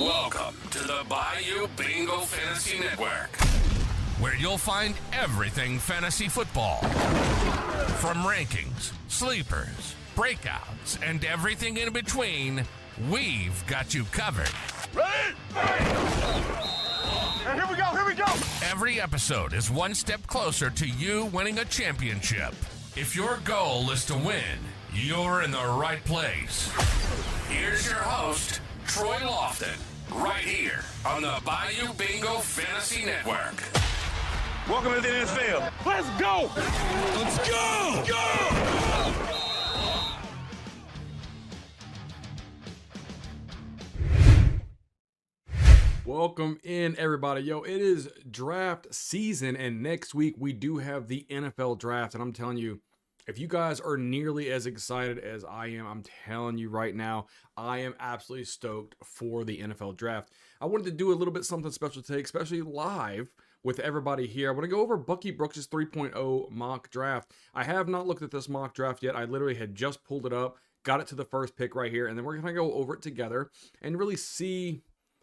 Welcome to the Bayou Bingo Fantasy Network, where you'll find everything fantasy football. From rankings, sleepers, breakouts, and everything in between, we've got you covered. Ready? And here we go! Every episode is one step closer to you winning a championship. If your goal is to win, you're in the right place. Here's your host, Troy Lofton, right here on the Bayou Bingo Fantasy Network. Welcome to the NFL. Let's go! Let's go! Go! Welcome in, everybody. Yo, it is draft season, and next week we do have the NFL draft. And I'm telling you, if you guys are nearly as excited as I am, I'm telling you right now, I am absolutely stoked for the NFL draft. I wanted to do a little bit something special today, especially live with everybody here. I want to go over Bucky Brooks' 3.0 mock draft. I have not looked at this mock draft yet. I literally had just pulled it up, got it to the first pick right here, and then we're going to go over it together and really see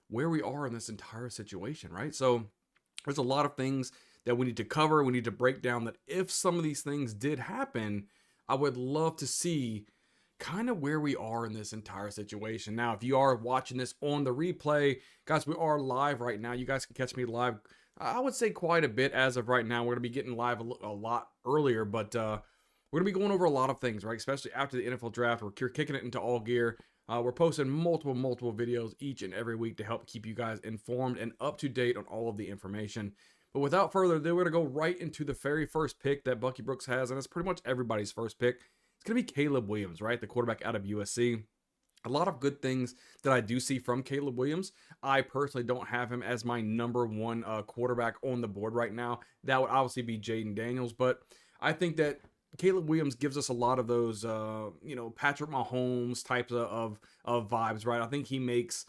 where we are in this entire situation, right? So there's a lot of things that we need to cover. We need to break down that if some of these things did happen, I would love to see kind of where we are in this entire situation. Now, if you are watching this on the replay, guys, we are live right now. You guys can catch me live, I would say quite a bit as of right now. We're going to be getting live a lot earlier, but we're going to be going over a lot of things, right? Especially after the NFL draft. We're kicking it into all gear. We're posting multiple videos each and every week to help keep you guys informed and up to date on all of the information. But without further ado, we're going to go right into the very first pick that Bucky Brooks has, and it's pretty much everybody's first pick. It's going to be Caleb Williams, right? The quarterback out of USC. A lot of good things that I do see from Caleb Williams. I personally don't have him as my number one quarterback on the board right now. That would obviously be Jaden Daniels, but I think that Caleb Williams gives us a lot of those, Patrick Mahomes types of vibes, right? I think he makes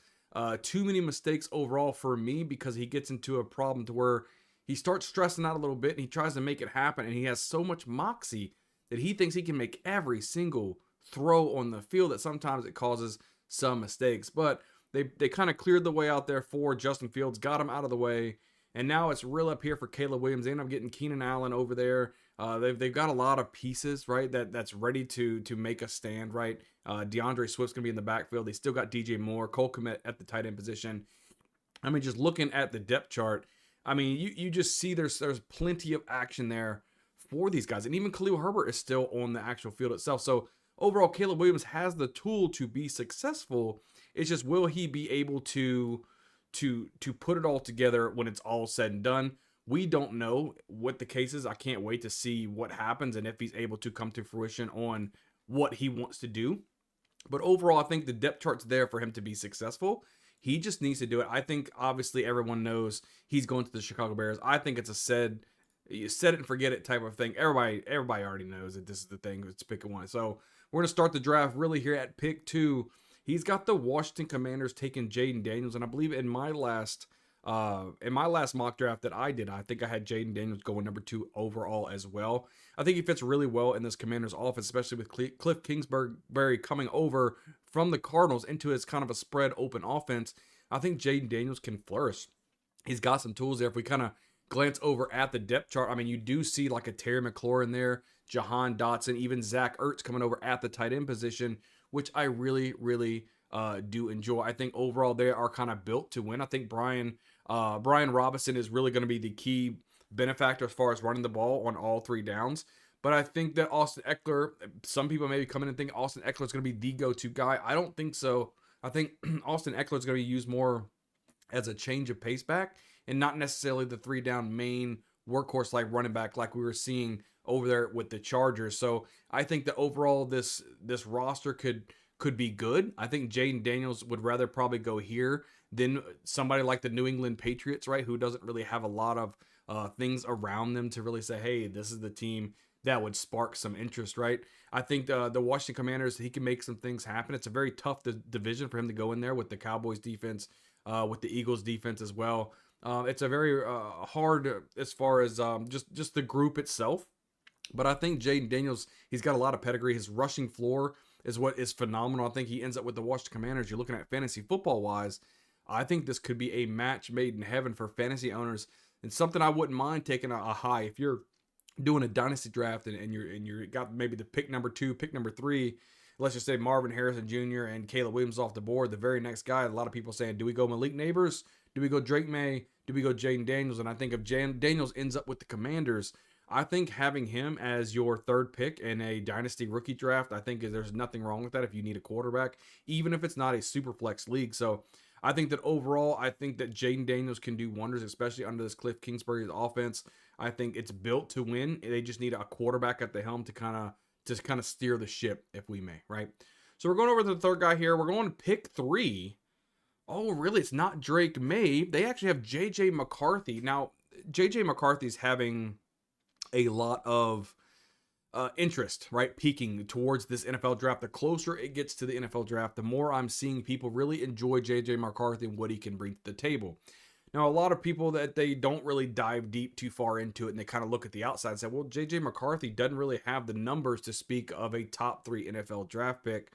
too many mistakes overall for me because he gets into a problem to where he starts stressing out a little bit and he tries to make it happen, and he has so much moxie that he thinks he can make every single throw on the field that sometimes it causes some mistakes. But they kind of cleared the way out there for Justin Fields, got him out of the way, and now it's real up here for Caleb Williams. They end up getting Keenan Allen over there. They've got a lot of pieces, right, that's ready to make a stand, right? DeAndre Swift's going to be in the backfield. They still got DJ Moore, Cole Kmet at the tight end position. I mean, just looking at the depth chart, I mean, you just see there's plenty of action there for these guys. And even Khalil Herbert is still on the actual field itself. So overall, Caleb Williams has the tool to be successful. It's just, will he be able to put it all together when it's all said and done? We don't know what the case is. I can't wait to see what happens and if he's able to come to fruition on what he wants to do. But overall, I think the depth chart's there for him to be successful. He just needs to do it. I think obviously everyone knows he's going to the Chicago Bears. I think it's a you set it and forget it type of thing. Everybody already knows that this is the thing. It's pick one. So we're going to start the draft really here at pick 2. He's got the Washington Commanders taking Jaden Daniels, and I believe in my last mock draft that I did, I think I had Jaden Daniels going number 2 overall as well. I think he fits really well in this Commanders offense, especially with Cliff Kingsbury coming over from the Cardinals into his kind of a spread open offense. I think Jaden Daniels can flourish. He's got some tools there. If we kind of glance over at the depth chart, I mean, you do see like a Terry McLaurin there, Jahan Dotson, even Zach Ertz coming over at the tight end position, which I really do enjoy. I think overall they are kind of built to win. I think Brian Robinson is really going to be the key benefactor as far as running the ball on all 3 downs. But I think that Austin Eckler, some people may be coming and think Austin Eckler is going to be the go-to guy. I don't think so. I think Austin Eckler is going to be used more as a change of pace back and not necessarily the 3-down main workhorse like running back like we were seeing over there with the Chargers. So I think that overall this roster could be good. I think Jaden Daniels would rather probably go here than somebody like the New England Patriots, right, who doesn't really have a lot of things around them to really say, hey, this is the team that would spark some interest, right? I think the Washington Commanders, he can make some things happen. It's a very tough division for him to go in there with the Cowboys defense, with the Eagles defense as well. It's a very hard as far as just the group itself. But I think Jaden Daniels, he's got a lot of pedigree. His rushing floor is what is phenomenal. I think he ends up with the Washington Commanders. You're looking at fantasy football wise, I think this could be a match made in heaven for fantasy owners, and something I wouldn't mind taking a high if you're doing a dynasty draft and you're got maybe the pick number 2, pick number 3. Let's just say Marvin Harrison Jr. and Caleb Williams off the board. The very next guy, a lot of people saying, do we go Malik Neighbors? Do we go Drake May? Do we go Jaden Daniels? And I think if Daniels ends up with the Commanders, I think having him as your 3rd pick in a dynasty rookie draft, I think there's nothing wrong with that if you need a quarterback, even if it's not a super flex league. So I think that overall, I think that Jaden Daniels can do wonders, especially under this Cliff Kingsbury's offense. I think it's built to win. They just need a quarterback at the helm to kind of steer the ship, if we may, right? So we're going over to the 3rd guy here. We're going to pick 3. Oh, really? It's not Drake May. They actually have J.J. McCarthy. Now, J.J. McCarthy's having a lot of interest, right? Peaking towards this NFL draft. The closer it gets to the NFL draft, the more I'm seeing people really enjoy J.J. McCarthy and what he can bring to the table. Now, a lot of people that they don't really dive deep too far into it, and they kind of look at the outside and say, well, J.J. McCarthy doesn't really have the numbers to speak of a top 3 NFL draft pick.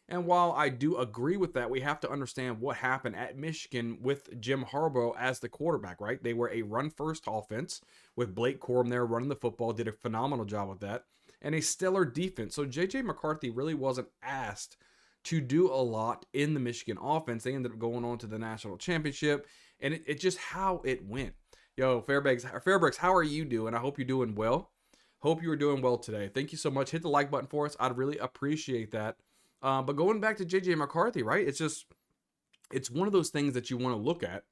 And while I do agree with that, we have to understand what happened at Michigan with Jim Harbaugh as the quarterback, right? They were a run-first offense with Blake Corum there running the football, did a phenomenal job with that, and a stellar defense. So J.J. McCarthy really wasn't asked to do a lot in the Michigan offense. They ended up going on to the national championship, and it just how it went. Yo, Fairbrooks, how are you doing? I hope you're doing well. Hope you were doing well today. Thank you so much. Hit the like button for us. I'd really appreciate that. But going back to J.J. McCarthy, right? It's one of those things that you want to look at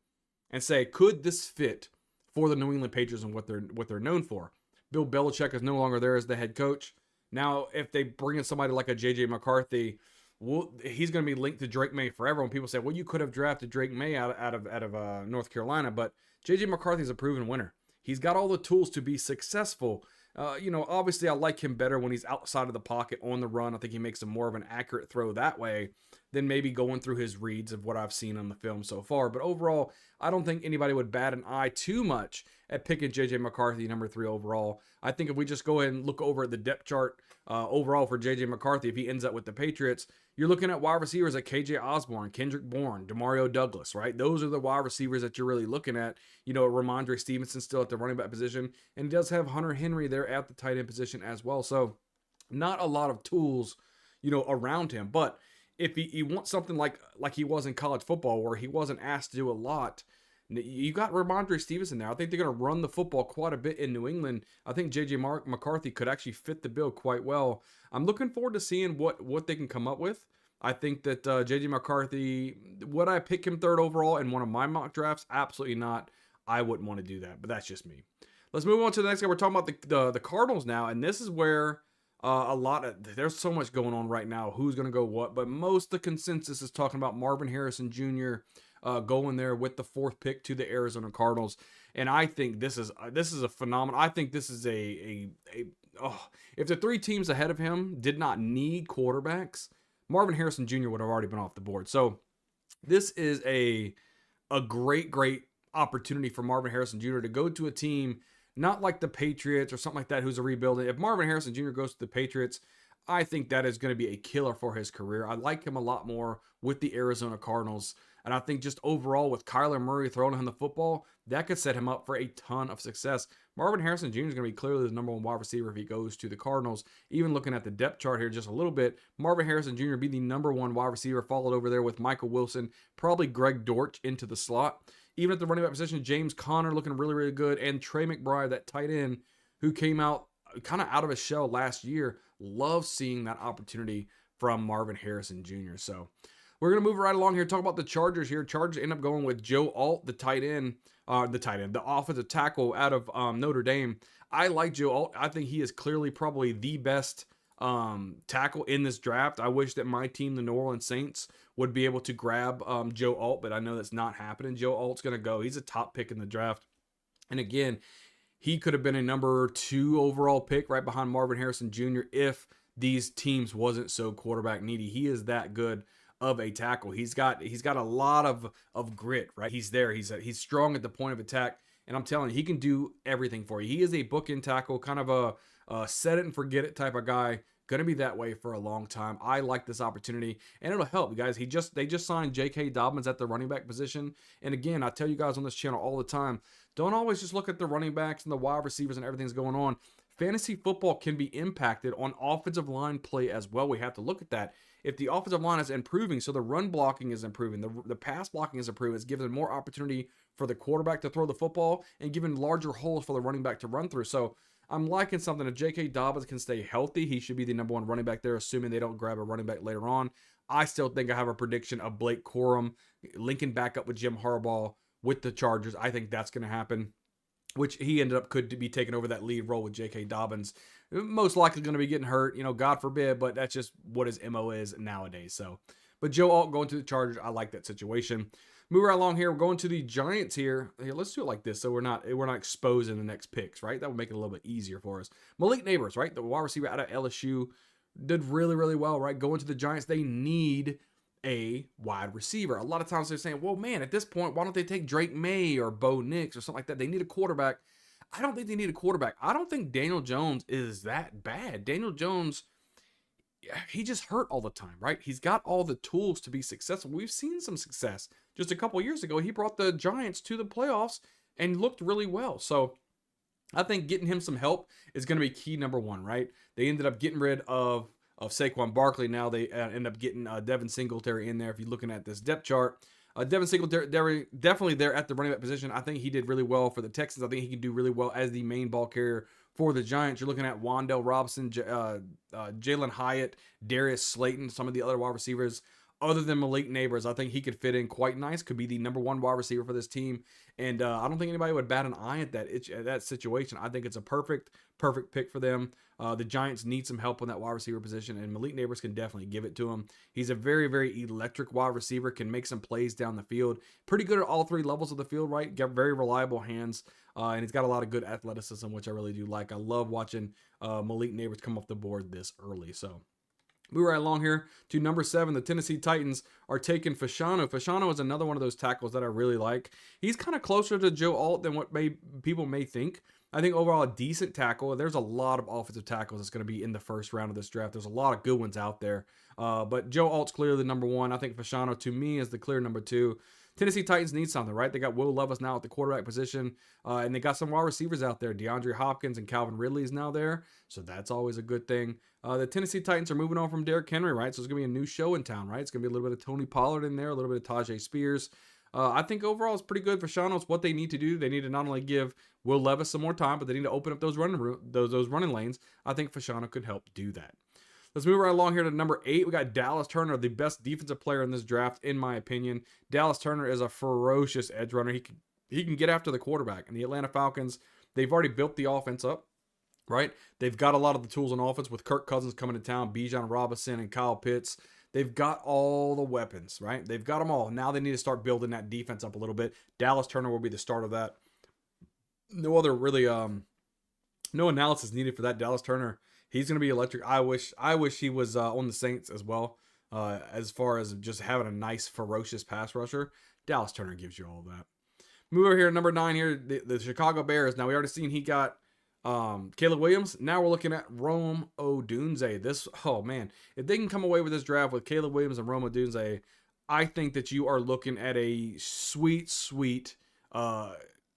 and say, could this fit for the New England Patriots and what they're known for? Bill Belichick is no longer there as the head coach. Now, if they bring in somebody like a J.J. McCarthy, well, he's going to be linked to Drake May forever. When people say, well, you could have drafted Drake May out of North Carolina, but J.J. McCarthy is a proven winner. He's got all the tools to be successful. Obviously I like him better when he's outside of the pocket on the run. I think he makes a more of an accurate throw that way than maybe going through his reads of what I've seen on the film so far. But overall, I don't think anybody would bat an eye too much at picking J.J. McCarthy number 3 overall. I think if we just go ahead and look over at the depth chart overall for J.J. McCarthy, if he ends up with the Patriots, you're looking at wide receivers like KJ Osborne, Kendrick Bourne, Demario Douglas, right? Those are the wide receivers that you're really looking at. Ramondre Stevenson still at the running back position, and he does have Hunter Henry there at the tight end position as well. So not a lot of tools, around him. But if he wants something like he was in college football where he wasn't asked to do a lot, you got Ramondre Stevenson there. I think they're going to run the football quite a bit in New England. I think J.J. McCarthy could actually fit the bill quite well. I'm looking forward to seeing what they can come up with. I think that J.J. McCarthy, would I pick him 3rd overall in one of my mock drafts? Absolutely not. I wouldn't want to do that, but that's just me. Let's move on to the next guy. We're talking about the Cardinals now, and this is where there's so much going on right now. Who's going to go what? But most of the consensus is talking about Marvin Harrison Jr. Going there with the 4th pick to the Arizona Cardinals, and I think this is a phenomenon. I think this is if the 3 teams ahead of him did not need quarterbacks, Marvin Harrison Jr. would have already been off the board. So this is a great opportunity for Marvin Harrison Jr. to go to a team not like the Patriots or something like that who's a rebuilding. If Marvin Harrison Jr. goes to the Patriots, I think that is going to be a killer for his career. I like him a lot more with the Arizona Cardinals. And I think just overall with Kyler Murray throwing him the football, that could set him up for a ton of success. Marvin Harrison Jr. is going to be clearly the number 1 wide receiver if he goes to the Cardinals. Even looking at the depth chart here just a little bit, Marvin Harrison Jr. be the number 1 wide receiver, followed over there with Michael Wilson, probably Greg Dortch into the slot. Even at the running back position, James Conner looking really, really good, and Trey McBride, that tight end who came out kind of out of his shell last year. Love seeing that opportunity from Marvin Harrison Jr. So we're going to move right along here. Talk about the Chargers here. Chargers end up going with Joe Alt, the offensive tackle out of Notre Dame. I like Joe Alt. I think he is clearly probably the best tackle in this draft. I wish that my team, the New Orleans Saints, would be able to grab Joe Alt, but I know that's not happening. Joe Alt's going to go. He's a top pick in the draft. And again, he could have been a number 2 overall pick right behind Marvin Harrison Jr. if these teams wasn't so quarterback needy. He is that good of a tackle. He's got a lot of grit, right? He's there. He's strong at the point of attack, and I'm telling you, he can do everything for you. He is a bookend tackle, kind of a set it and forget it type of guy. Going to be that way for a long time. I like this opportunity, and it'll help, guys. They just signed J.K. Dobbins at the running back position. And again, I tell you guys on this channel all the time, don't always just look at the running backs and the wide receivers and everything's going on. Fantasy football can be impacted on offensive line play as well. We have to look at that. If the offensive line is improving, so the run blocking is improving, the pass blocking is improving, it's giving more opportunity for the quarterback to throw the football and giving larger holes for the running back to run through. So I'm liking something. If J.K. Dobbins can stay healthy, he should be the number one running back there, assuming they don't grab a running back later on. I still think I have a prediction of Blake Corum linking back up with Jim Harbaugh with the Chargers. I think that's going to happen, which he ended up could be taking over that lead role with J.K. Dobbins. Most likely going to be getting hurt, God forbid, but that's just what his MO is nowadays. So, but Joe Alt going to the Chargers, I like that situation. Moving right along here, we're going to the Giants here. Let's do it like this, so we're not exposing the next picks, right? That would make it a little bit easier for us. Malik Neighbors, right, the wide receiver out of LSU, did really, really well, right? Going to the Giants, they need a wide receiver. A lot of times they're saying, well, man, at this point, why don't they take Drake May or Bo Nix or something like that? They need a quarterback. I don't think they need a quarterback. I don't think Daniel Jones is that bad. Daniel Jones, he just hurt all the time, right? He's got all the tools to be successful. We've seen some success. Just a couple years ago, he brought the Giants to the playoffs and looked really well. So I think getting him some help is going to be key number one, right? They ended up getting rid of Saquon Barkley. Now they end up getting Devin Singletary in there. If you're looking at this depth chart, Devin Singletary definitely there at the running back position. I think he did really well for the Texans. I think he can do really well as the main ball carrier for the Giants. You're looking at Wan'Dale Robinson, Jalen Hyatt, Darius Slayton, some of the other wide receivers. Other than Malik Neighbors, I think he could fit in quite nice. Could be the number one wide receiver for this team. And I don't think anybody would bat an eye at that situation. I think it's a perfect pick for them. The Giants need some help on that wide receiver position, and Malik Neighbors can definitely give it to him. He's a very, very electric wide receiver, can make some plays down the field. Pretty good at all three levels of the field, right? Got very reliable hands, and he's got a lot of good athleticism, which I really do like. I love watching Malik Neighbors come off the board this early. So move right along here to number 7. The Tennessee Titans are taking Fashanu. Fashanu is another one of those tackles that I really like. He's kind of closer to Joe Alt than what people may think. I think overall a decent tackle. There's a lot of offensive tackles that's going to be in the first round of this draft. There's a lot of good ones out there. But Joe Alt's clearly the number 1. I think Fashanu, to me, is the clear number 2. Tennessee Titans need something, right? They got Will Levis now at the quarterback position, and they got some wide receivers out there. DeAndre Hopkins and Calvin Ridley is now there, so that's always a good thing. The Tennessee Titans are moving on from Derrick Henry, right? So it's going to be a new show in town, right? It's going to be a little bit of Tony Pollard in there, a little bit of Tajay Spears. I think overall it's pretty good for Fashanu. It's what they need to do. They need to not only give Will Levis some more time, but they need to open up those running lanes. I think Fashanu could help do that. Let's move right along here to number 8. We got Dallas Turner, the best defensive player in this draft, in my opinion. Dallas Turner is a ferocious edge runner. He can get after the quarterback. And the Atlanta Falcons, they've already built the offense up, right? They've got a lot of the tools on offense with Kirk Cousins coming to town, Bijan Robinson and Kyle Pitts. They've got all the weapons, right? They've got them all. Now they need to start building that defense up a little bit. Dallas Turner will be the start of that. No other really, no analysis needed for that. Dallas Turner, he's going to be electric. I wish he was on the Saints as well, as far as just having a nice, ferocious pass rusher. Dallas Turner gives you all that. Move over here, number 9 here, the Chicago Bears. Now, we already seen he got Caleb Williams. Now we're looking at Rome Odunze. Oh man, if they can come away with this draft with Caleb Williams and Rome Odunze, I think that you are looking at a sweet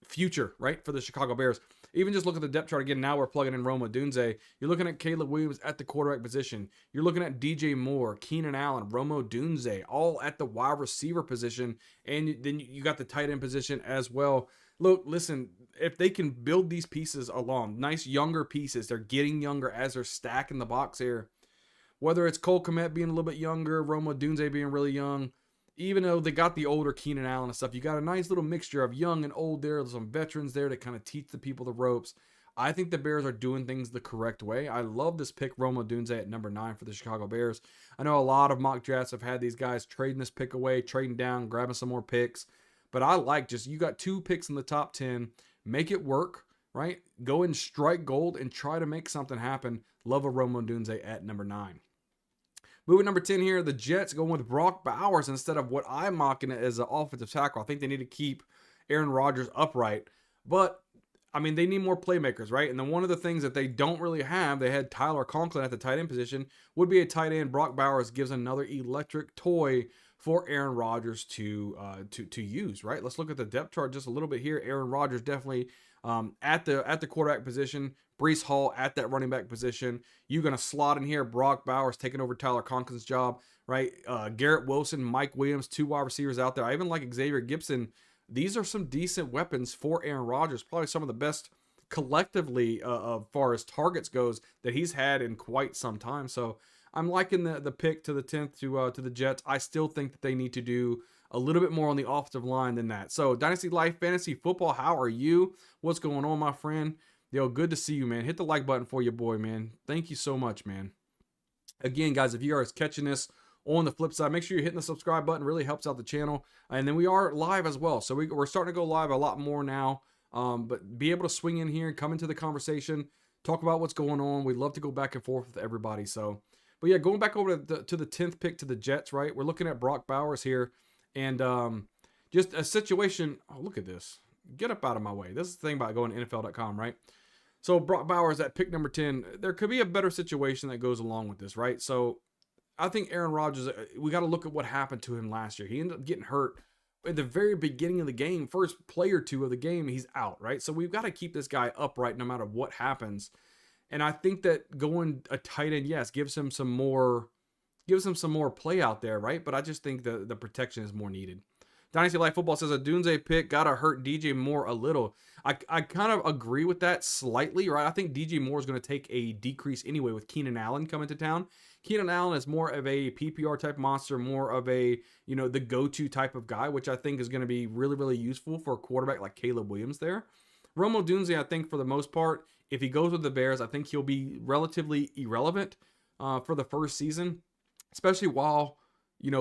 future, right, for the Chicago Bears. Even just look at the depth chart again. Now we're plugging in Rome Odunze. You're looking at Caleb Williams at the quarterback position. You're looking at DJ Moore, Keenan Allen, Rome Odunze, all at the wide receiver position, and then you got the tight end position as well. Look, listen, if they can build these pieces along, nice younger pieces, they're getting younger as they're stacking the box here. Whether it's Cole Kmet being a little bit younger, Rome Odunze being really young, even though they got the older Keenan Allen and stuff, you got a nice little mixture of young and old there. There's some veterans there to kind of teach the people the ropes. I think the Bears are doing things the correct way. I love this pick, Rome Odunze at number 9 for the Chicago Bears. I know a lot of mock drafts have had these guys trading this pick away, trading down, grabbing some more picks. But I like you got 2 picks in the top 10. Make it work, right? Go and strike gold and try to make something happen. Love a Rome Odunze at number 9. Moving number 10 here, the Jets going with Brock Bowers instead of what I'm mocking it as an offensive tackle. I think they need to keep Aaron Rodgers upright. But I mean, they need more playmakers, right? And then one of the things that they don't really have, they had Tyler Conklin at the tight end position, would be a tight end. Brock Bowers gives another electric toy for Aaron Rodgers to use, right? Let's look at the depth chart just a little bit here. Aaron Rodgers definitely at the quarterback position. Breece Hall at that running back position. You're going to slot in here Brock Bowers taking over Tyler Conklin's job, right? Garrett Wilson, Mike Williams, 2 wide receivers out there. I even like Xavier Gibson. These are some decent weapons for Aaron Rodgers. Probably some of the best collectively as far as targets goes that he's had in quite some time. So I'm liking the pick to the 10th to the Jets. I still think that they need to do a little bit more on the offensive line than that. So Dynasty Life Fantasy Football, how are you? What's going on, my friend? Yo, good to see you, man. Hit the like button for your boy, man. Thank you so much, man. Again, guys, if you are catching this on the flip side, make sure you're hitting the subscribe button. Really helps out the channel. And then we are live as well. So we're starting to go live a lot more now. But be able to swing in here and come into the conversation, talk about what's going on. We'd love to go back and forth with everybody. So, but yeah, going back over to the 10th pick to the Jets, right? We're looking at Brock Bowers here. And just a situation. Oh, look at this. Get up out of my way. This is the thing about going to NFL.com, right? So Brock Bowers at pick number 10. There could be a better situation that goes along with this, right? So I think Aaron Rodgers, we got to look at what happened to him last year. He ended up getting hurt at the very beginning of the game. First play or two of the game, he's out, right? So we've got to keep this guy upright no matter what happens. And I think that going a tight end, yes, gives him some more play out there, right? But I just think the protection is more needed. Dynasty Life Football says a Dunze pick gotta hurt DJ Moore a little. I kind of agree with that slightly, right? I think DJ Moore is going to take a decrease anyway with Keenan Allen coming to town. Keenan Allen is more of a PPR type monster, more of a, the go-to type of guy, which I think is going to be really, really useful for a quarterback like Caleb Williams there. Romo Dunze, I think for the most part, if he goes with the Bears, I think he'll be relatively irrelevant for the first season, especially while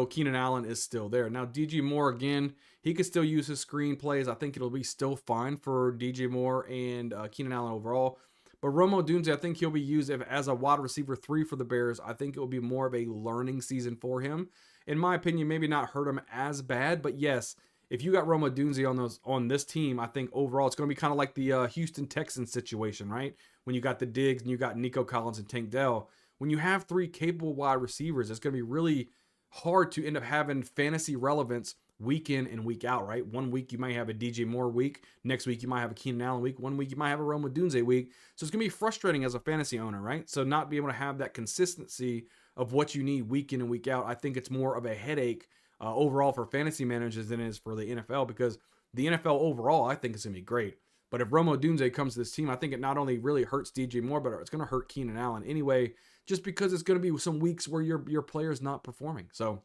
Keenan Allen is still there. Now, DJ Moore, again, he can still use his screen plays. I think it'll be still fine for DJ Moore and Keenan Allen overall. But Romo Dunze, I think he'll be used as a wide receiver 3 for the Bears. I think it will be more of a learning season for him. In my opinion, maybe not hurt him as bad. But yes, if you got Romo Dunze on this team, I think overall it's going to be kind of like the Houston Texans situation, right? When you got the Diggs and you got Nico Collins and Tank Dell. When you have 3 capable wide receivers, it's going to be really hard to end up having fantasy relevance week in and week out, right? One week you might have a DJ Moore week. Next week you might have a Keenan Allen week. One week you might have a Romo Dunze week. So it's going to be frustrating as a fantasy owner, right? So not being able to have that consistency of what you need week in and week out, I think it's more of a headache overall for fantasy managers than it is for the NFL, because the NFL overall, I think, is going to be great. But if Romo Dunze comes to this team, I think it not only really hurts DJ Moore, but it's going to hurt Keenan Allen anyway, just because it's going to be some weeks where your player's not performing. So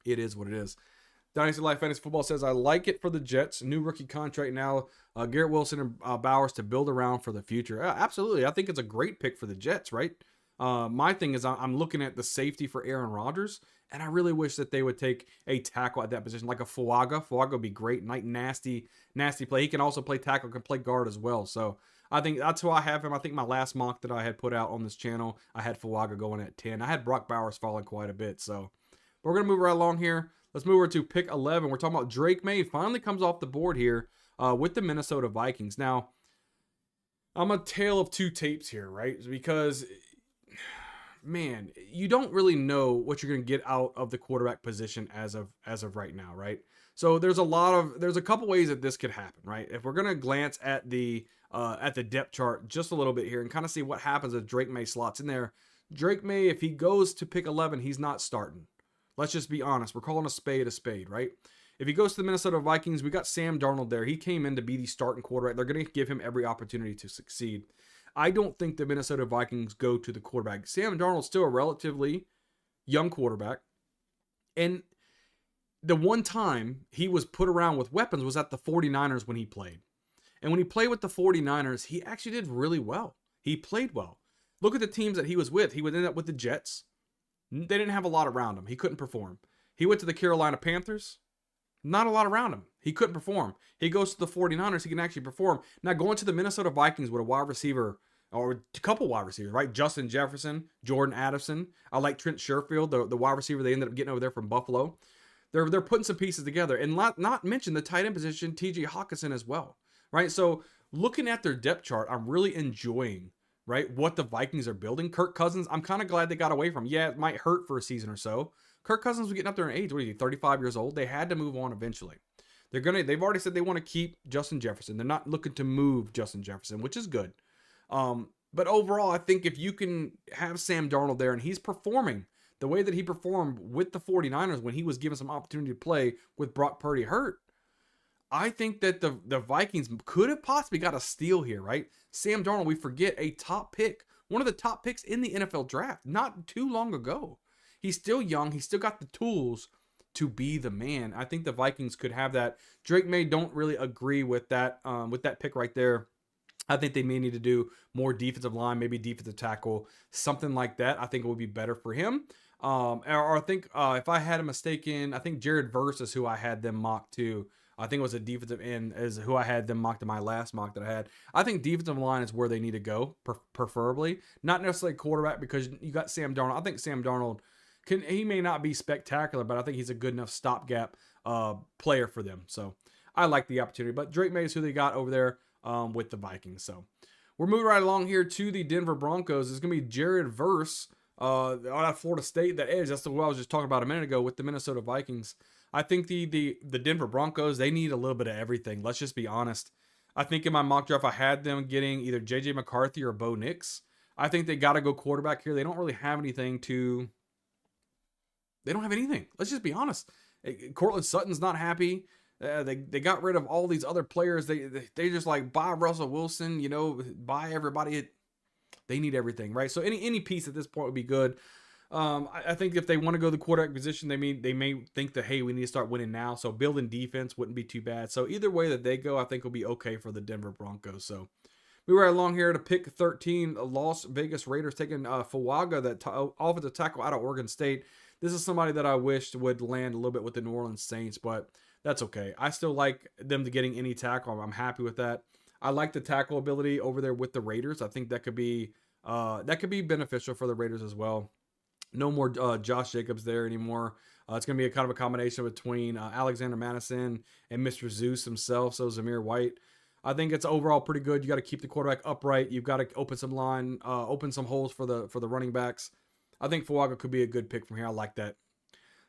it is what it is. Dynasty Life Fantasy Football says, I like it for the Jets. New rookie contract now. Garrett Wilson and Bowers to build around for the future. Absolutely. I think it's a great pick for the Jets, right? My thing is I'm looking at the safety for Aaron Rodgers, and I really wish that they would take a tackle at that position, like a Fuaga. Fuaga would be great. Nasty play. He can also play tackle, can play guard as well. So I think that's who I have him. I think my last mock that I had put out on this channel, I had Fuaga going at 10. I had Brock Bowers falling quite a bit. So but we're going to move right along here. Let's move over to pick 11. We're talking about Drake May. Finally comes off the board here with the Minnesota Vikings. Now, I'm a tale of 2 tapes here, right? Because, man, you don't really know what you're going to get out of the quarterback position as of right now, right? So there's a couple ways that this could happen, right? If we're going to glance at the depth chart just a little bit here and kind of see what happens if Drake May slots in there. Drake May, if he goes to pick 11, he's not starting. Let's just be honest. We're calling a spade, right? If he goes to the Minnesota Vikings, we got Sam Darnold there. He came in to be the starting quarterback. They're going to give him every opportunity to succeed. I don't think the Minnesota Vikings go to the quarterback. Sam Darnold's still a relatively young quarterback. And the one time he was put around with weapons was at the 49ers when he played. And when he played with the 49ers, he actually did really well. He played well. Look at the teams that he was with. He would end up with the Jets. They didn't have a lot around him. He couldn't perform. He went to the Carolina Panthers. Not a lot around him. He couldn't perform. He goes to the 49ers. He can actually perform. Now going to the Minnesota Vikings with a wide receiver, or a couple wide receivers, right? Justin Jefferson, Jordan Addison. I like Trent Sherfield, the wide receiver they ended up getting over there from Buffalo. They're putting some pieces together. And not mention the tight end position, TJ Hawkinson as well, right? So looking at their depth chart, I'm really enjoying, right, what the Vikings are building. Kirk Cousins, I'm kind of glad they got away from. Yeah, it might hurt for a season or so. Kirk Cousins was getting up there in age. What is he, 35 years old? They had to move on eventually. They've already said they want to keep Justin Jefferson. They're not looking to move Justin Jefferson, which is good. But overall, I think if you can have Sam Darnold there and he's performing the way that he performed with the 49ers when he was given some opportunity to play with Brock Purdy hurt, I think that the Vikings could have possibly got a steal here, right? Sam Darnold, we forget, a top pick, one of the top picks in the NFL draft not too long ago. He's still young. He's still got the tools to be the man. I think the Vikings could have that. Drake May don't really agree with that pick right there. I think they may need to do more defensive line, maybe defensive tackle, something like that. I think it would be better for him. Or I think if I had a mistake I think Jared Verse is who I had them mocked to. I think it was a defensive end is who I had them mocked in my last mock that I had. I think defensive line is where they need to go, preferably. Not necessarily quarterback because you got Sam Darnold. I think Sam Darnold, he may not be spectacular, but I think he's a good enough stopgap player for them. So I like the opportunity. But Drake May is who they got over there with the Vikings. So we're moving right along here to the Denver Broncos. It's going to be Jared Verse out of Florida State, that edge. That's what I was just talking about a minute ago with the Minnesota Vikings. I think the Denver Broncos, they need a little bit of everything. Let's just be honest. I think in my mock draft, I had them getting either J.J. McCarthy or Bo Nix. I think they got to go quarterback here. They don't really have anything to... They don't have anything. Let's just be honest. Cortland Sutton's not happy. They got rid of all these other players. They just like buy Russell Wilson, buy everybody. They need everything, right? So any piece at this point would be good. I think if they want to go the quarterback position, they may think that, hey, we need to start winning now. So building defense wouldn't be too bad. So either way that they go, I think will be okay for the Denver Broncos. So we were along here to pick 13, Las Vegas Raiders taking Fuaga, that offensive tackle out of Oregon State. This is somebody that I wished would land a little bit with the New Orleans Saints, but that's okay. I still like them to getting any tackle. I'm happy with that. I like the tackle ability over there with the Raiders. I think that could be beneficial for the Raiders as well. No more Josh Jacobs there anymore. It's going to be a kind of a combination between Alexander Madison and Mr. Zeus himself, so Zamir White. I think it's overall pretty good. You got to keep the quarterback upright. You've got to open some holes for the running backs. I think Fuaga could be a good pick from here. I like that.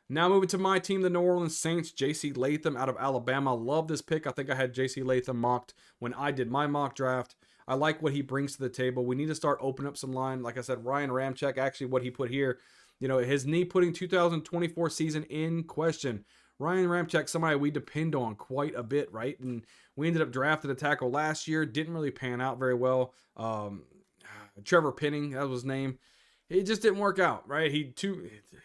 Now moving to my team, the New Orleans Saints, J.C. Latham out of Alabama. Love this pick. I think I had J.C. Latham mocked when I did my mock draft. I like what he brings to the table. We need to start opening up some line. Like I said, Ryan Ramczyk, actually what he put here, his knee putting 2024 season in question. Ryan Ramczyk, somebody we depend on quite a bit, right? And we ended up drafting a tackle last year. Didn't really pan out very well. Trevor Penning, that was his name. It just didn't work out, right? He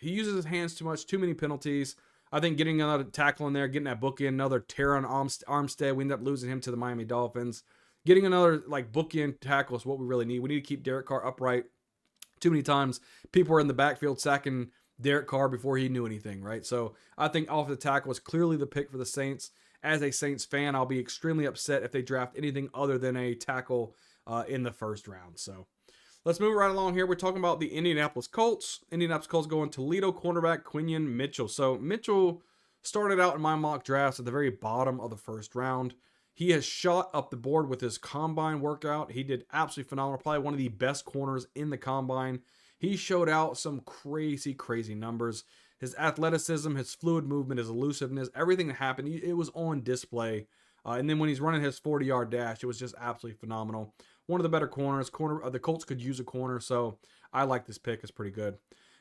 uses his hands too much, too many penalties. I think getting another tackle in there, getting that book in, another Teron Armstead, we ended up losing him to the Miami Dolphins. Getting another bookend tackle is what we really need. We need to keep Derek Carr upright. Too many times people were in the backfield sacking Derek Carr before he knew anything, right? So I think off the tackle is clearly the pick for the Saints. As a Saints fan, I'll be extremely upset if they draft anything other than a tackle in the first round. So let's move right along here. We're talking about the Indianapolis Colts. Indianapolis Colts going Toledo cornerback Quinion Mitchell. So Mitchell started out in my mock drafts at the very bottom of the first round. He has shot up the board with his combine workout. He did absolutely phenomenal. Probably one of the best corners in the combine. He showed out some crazy, crazy numbers. His athleticism, his fluid movement, his elusiveness, everything that happened, it was on display. And then when he's running his 40-yard dash, it was just absolutely phenomenal. One of the better corners. The Colts could use a corner, so I like this pick. It's pretty good.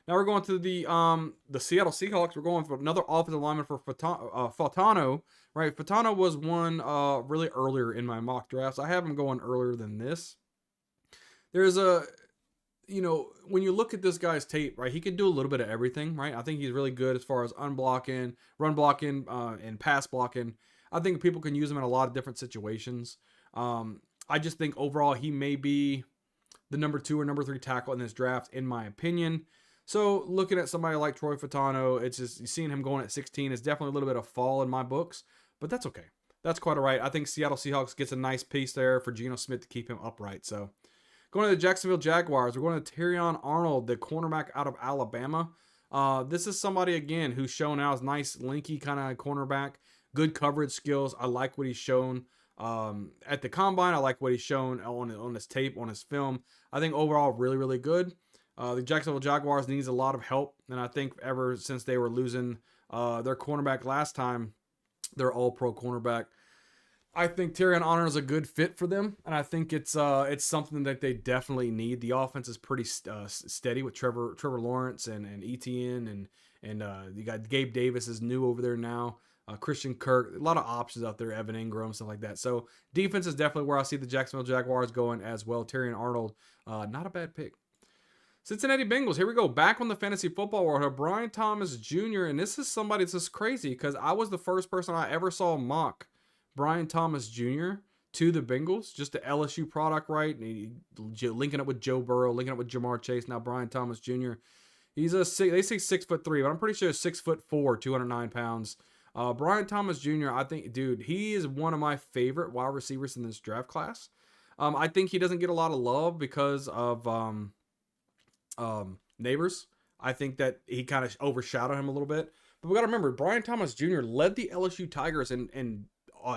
Now we're going to the Seattle Seahawks. We're going for another offensive lineman for Fatano. Right, Fatano was one really earlier in my mock drafts. I have him going earlier than this. There's when you look at this guy's tape, right, he can do a little bit of everything, right? I think he's really good as far as unblocking, run blocking, and pass blocking. I think people can use him in a lot of different situations. I just think overall he may be the number 2 or number 3 tackle in this draft, in my opinion. So looking at somebody like Troy Fatano, it's just seeing him going at 16 is definitely a little bit of fall in my books, but that's okay. That's quite all right. I think Seattle Seahawks gets a nice piece there for Geno Smith to keep him upright. So going to the Jacksonville Jaguars, we're going to Terrion Arnold, the cornerback out of Alabama. This is somebody, again, who's shown out as nice, linky kind of cornerback, good coverage skills. I like what he's shown. At the combine, I like what he's shown on his tape, on his film. I think overall, really, really good. The Jacksonville Jaguars needs a lot of help, and I think ever since they were losing their cornerback last time, their All-Pro cornerback, I think Terrion Arnold is a good fit for them, and I think it's something that they definitely need. The offense is pretty steady with Trevor Lawrence and Etienne and you got Gabe Davis is new over there now. Christian Kirk, a lot of options out there, Evan Ingram, stuff like that. So defense is definitely where I see the Jacksonville Jaguars going as well. Terrion Arnold, not a bad pick. Cincinnati Bengals, here we go. Back on the fantasy football world, Brian Thomas Jr., and this is somebody that's just crazy because I was the first person I ever saw mock Brian Thomas Jr. to the Bengals, just the LSU product, right? And linking up with Joe Burrow, linking up with Jamar Chase, now Brian Thomas Jr. He's they say 6'3", but I'm pretty sure 6'4", 209 pounds. Brian Thomas Jr., I think, dude, he is one of my favorite wide receivers in this draft class. I think he doesn't get a lot of love because of Neighbors. I think that he kind of overshadowed him a little bit. But we got to remember, Brian Thomas Jr. led the LSU Tigers in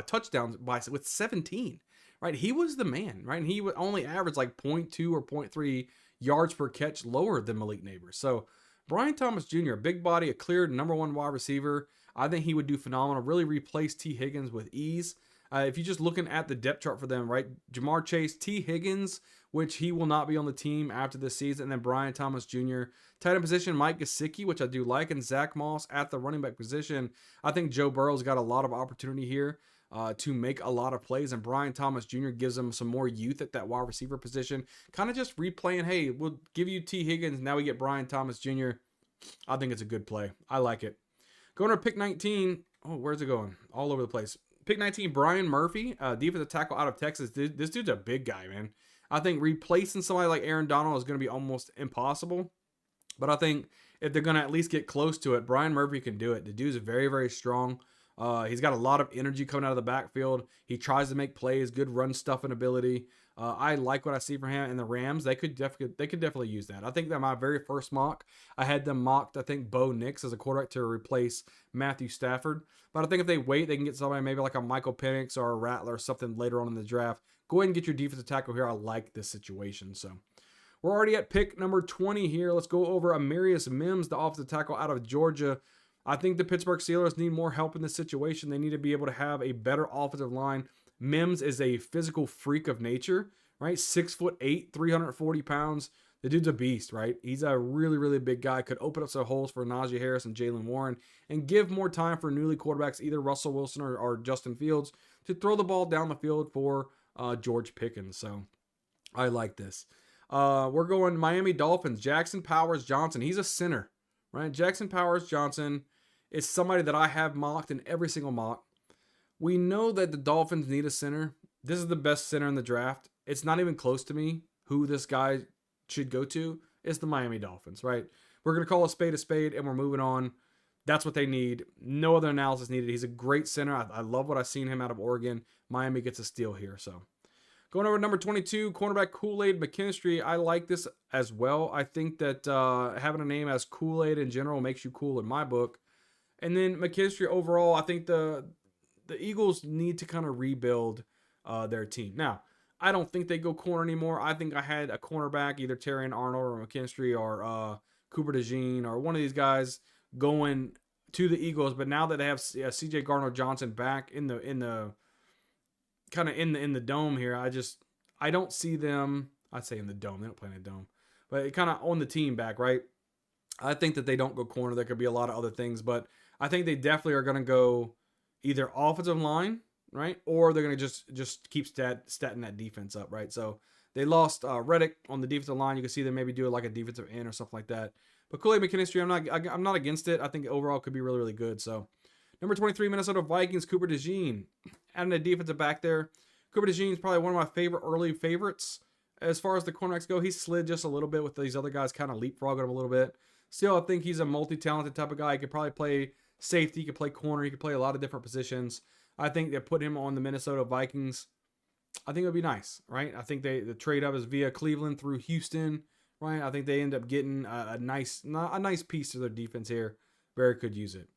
touchdowns with 17. Right, he was the man. Right, and he would only average like 0.2 or 0.3 yards per catch lower than Malik Neighbors. So Brian Thomas Jr., a big body, a clear #1 wide receiver. I think he would do phenomenal. Really replace T. Higgins with ease. If you're just looking at the depth chart for them, right? Jamar Chase, T. Higgins, which he will not be on the team after this season, and then Brian Thomas Jr. Tight end position, Mike Gesicki, which I do like, and Zach Moss at the running back position. I think Joe Burrow's got a lot of opportunity here to make a lot of plays, and Brian Thomas Jr. gives him some more youth at that wide receiver position. Kind of just replaying, hey, we'll give you T. Higgins, now we get Brian Thomas Jr. I think it's a good play. I like it. Going to pick 19. Oh, where's it going? All over the place. Pick 19, Brian Murphy, defensive tackle out of Texas. This dude's a big guy, man. I think replacing somebody like Aaron Donald is going to be almost impossible. But I think if they're going to at least get close to it, Brian Murphy can do it. The dude's very, very strong. He's got a lot of energy coming out of the backfield. He tries to make plays, good run stuffing ability. I like what I see from him. And the Rams, they could definitely use that. I think that my very first mock, I had them mocked, I think, Bo Nix as a quarterback to replace Matthew Stafford. But I think if they wait, they can get somebody maybe like a Michael Penix or a Rattler or something later on in the draft. Go ahead and get your defensive tackle here. I like this situation. So we're already at pick number 20 here. Let's go over Amarius Mims, the offensive tackle out of Georgia. I think the Pittsburgh Steelers need more help in this situation. They need to be able to have a better offensive line. Mims is a physical freak of nature, right? 6'8", 340 pounds. The dude's a beast, right? He's a really, really big guy. Could open up some holes for Najee Harris and Jalen Warren and give more time for newly quarterbacks, either Russell Wilson or Justin Fields, to throw the ball down the field for George Pickens. So I like this. We're going Miami Dolphins. Jackson Powers Johnson. He's a center, right? Jackson Powers Johnson is somebody that I have mocked in every single mock. We know that the Dolphins need a center. This is the best center in the draft. It's not even close to me who this guy should go to. It's the Miami Dolphins, right? We're going to call a spade, and we're moving on. That's what they need. No other analysis needed. He's a great center. I love what I've seen him out of Oregon. Miami gets a steal here. So going over to number 22, cornerback Kool-Aid McKinstry. I like this as well. I think that having a name as Kool-Aid in general makes you cool in my book. And then McKinstry overall, I think the Eagles need to kind of rebuild their team. Now, I don't think they go corner anymore. I think I had a cornerback, either Terrion Arnold or McKinstry or Cooper DeJean or one of these guys going to the Eagles. But now that they have C.J. Gardner-Johnson back in the kind of in the dome here, I don't see them. I'd say in the dome. They don't play in the dome, but kind of on the team back, right? I think that they don't go corner. There could be a lot of other things, but I think they definitely are going to go either offensive line, right? Or they're going to just keep statting that defense up, right? So they lost Reddick on the defensive line. You can see them maybe do it like a defensive end or something like that. But Kool-Aid McKinstry, I'm not against it. I think overall could be really, really good. So number 23, Minnesota Vikings, Cooper DeJean. Adding a defensive back there. Cooper DeJean is probably one of my early favorites as far as the cornerbacks go. He slid just a little bit with these other guys kind of leapfrogging him a little bit. Still, I think he's a multi-talented type of guy. He could probably play safety. He could play corner. He could play a lot of different positions. I think they put him on the Minnesota Vikings. I think it would be nice, right? I think the trade up is via Cleveland through Houston, right? I think they end up getting a nice piece to their defense here. Very could use it.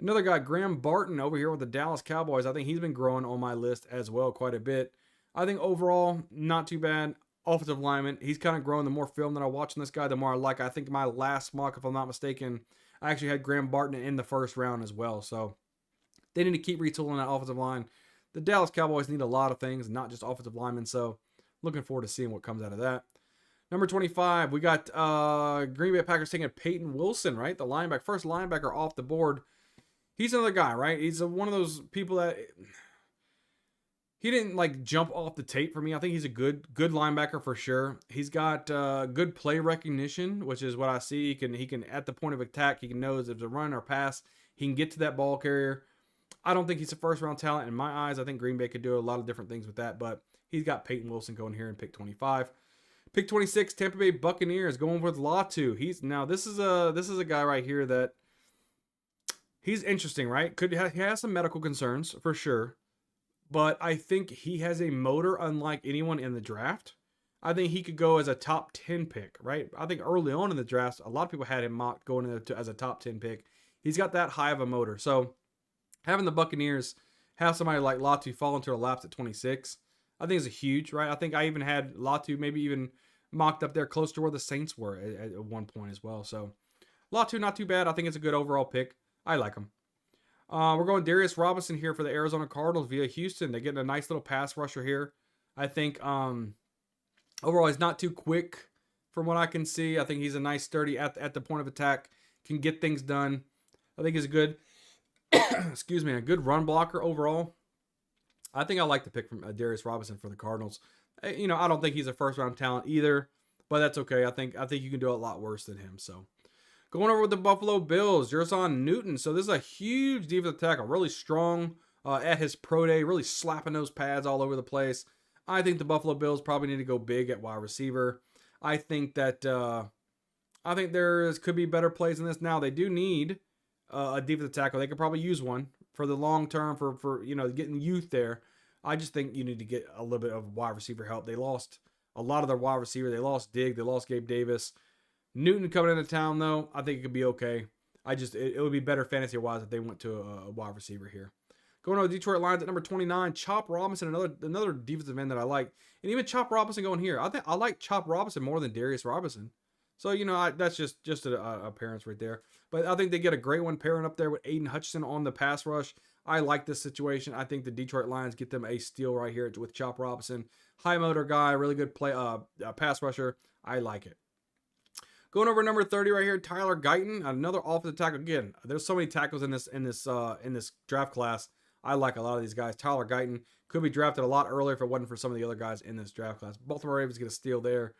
Another guy, Graham Barton, over here with the Dallas Cowboys. I think he's been growing on my list as well quite a bit. I think overall, not too bad. Offensive lineman, he's kind of growing. The more film that I watch on this guy, the more I like. I think my last mock, if I'm not mistaken, I actually had Graham Barton in the first round as well. So they need to keep retooling that offensive line. The Dallas Cowboys need a lot of things, not just offensive linemen. So looking forward to seeing what comes out of that. Number 25, we got Green Bay Packers taking Peyton Wilson, right? The linebacker, first linebacker off the board. He's another guy, right? He's one of those people that he didn't like jump off the tape for me. I think he's a good linebacker for sure. He's got good play recognition, which is what I see. He can at the point of attack, he can know if it's a run or pass. He can get to that ball carrier. I don't think he's a first round talent in my eyes. I think Green Bay could do a lot of different things with that, but he's got Peyton Wilson going here in pick 25. Pick 26, Tampa Bay Buccaneers going with Latu. This is a guy right here that he's interesting, right? He has some medical concerns for sure, but I think he has a motor unlike anyone in the draft. I think he could go as a top 10 pick, right? I think early on in the draft, a lot of people had him mocked going into as a top 10 pick. He's got that high of a motor. So having the Buccaneers have somebody like Latu fall into their laps at 26, I think is a huge, right? I think I even had Latu maybe even mocked up there close to where the Saints were at one point as well. So Latu, not too bad. I think it's a good overall pick. I like him. We're going Darius Robinson here for the Arizona Cardinals via Houston. They're getting a nice little pass rusher here. I think overall he's not too quick from what I can see. I think he's a nice sturdy at the point of attack, can get things done. I think he's a good, excuse me, a good run blocker overall. I think I like the pick from Darius Robinson for the Cardinals. I don't think he's a first round talent either, but that's okay. I think you can do a lot worse than him. So going over with the Buffalo Bills, Jerson Newton. So this is a huge defensive tackle, really strong at his pro day, really slapping those pads all over the place. I think the Buffalo Bills probably need to go big at wide receiver. I think that could be better plays in this. Now they do need a defensive tackle. They could probably use one for the long term for getting youth there. I just think you need to get a little bit of wide receiver help. They lost a lot of their wide receiver. They lost Diggs. They lost Gabe Davis. Newton coming into town, though, I think it could be okay. It would be better fantasy-wise if they went to a wide receiver here. Going to the Detroit Lions at number 29, Chop Robinson, another defensive end that I like. And even Chop Robinson going here. I think I like Chop Robinson more than Darius Robinson. So, that's just an appearance right there. But I think they get a great one pairing up there with Aiden Hutchinson on the pass rush. I like this situation. I think the Detroit Lions get them a steal right here with Chop Robinson. High motor guy, really good play, pass rusher. I like it. Going over number 30 right here, Tyler Guyton, another offensive tackle. Again, there's so many tackles in this draft class. I like a lot of these guys. Tyler Guyton could be drafted a lot earlier if it wasn't for some of the other guys in this draft class. Baltimore Ravens get a steal there.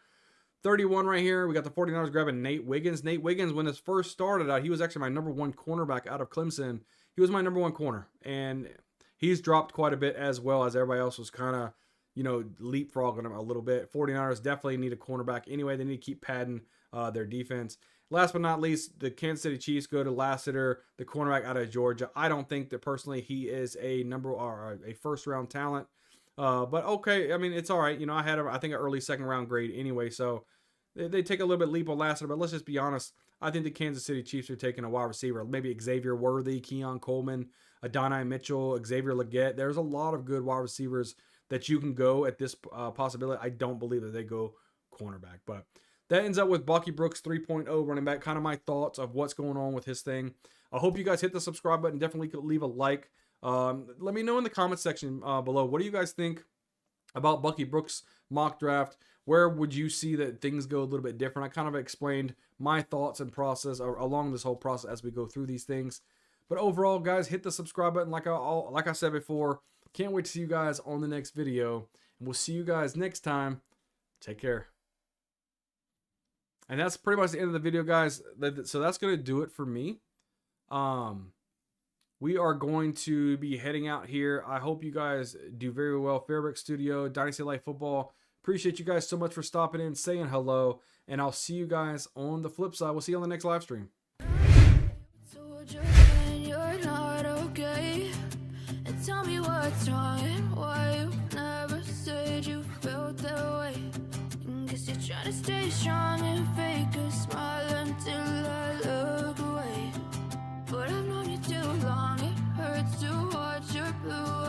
31 right here, we got the 49ers grabbing Nate Wiggins. Nate Wiggins, when this first started out, he was actually my number one cornerback out of Clemson. He was my number one corner, and he's dropped quite a bit as well as everybody else was kind of, leapfrogging him a little bit. 49ers definitely need a cornerback anyway. They need to keep padding their defense. Last but not least, the Kansas City Chiefs go to Lassiter, the cornerback out of Georgia. I don't think that personally he is a first round talent. But okay, I mean, it's all right. I had I think an early second round grade anyway, so they take a little bit leap on Lassiter. But let's just be honest. I think the Kansas City Chiefs are taking a wide receiver, maybe Xavier Worthy, Keon Coleman, Adonai Mitchell, Xavier Legette. There's a lot of good wide receivers that you can go at this possibility. I don't believe that they go cornerback, but that ends up with Bucky Brooks 3.0 running back. Kind of my thoughts of what's going on with his thing. I hope you guys hit the subscribe button. Definitely leave a like. Let me know in the comment section below. What do you guys think about Bucky Brooks mock draft? Where would you see that things go a little bit different? I kind of explained my thoughts and process along this whole process as we go through these things. But overall, guys, hit the subscribe button like I said before. Can't wait to see you guys on the next video. And we'll see you guys next time. Take care. And that's pretty much the end of the video, guys. So that's going to do it for me. We are going to be heading out here. I hope you guys do very well. Fairbrick Studio, Dynasty Life Football. Appreciate you guys so much for stopping in, saying hello. And I'll see you guys on the flip side. We'll see you on the next live stream. Tell me what's wrong and why you never said you felt that way. Guess you're trying to stay strong and fake a smile until I look away. But I've known you too long. It hurts to watch your blue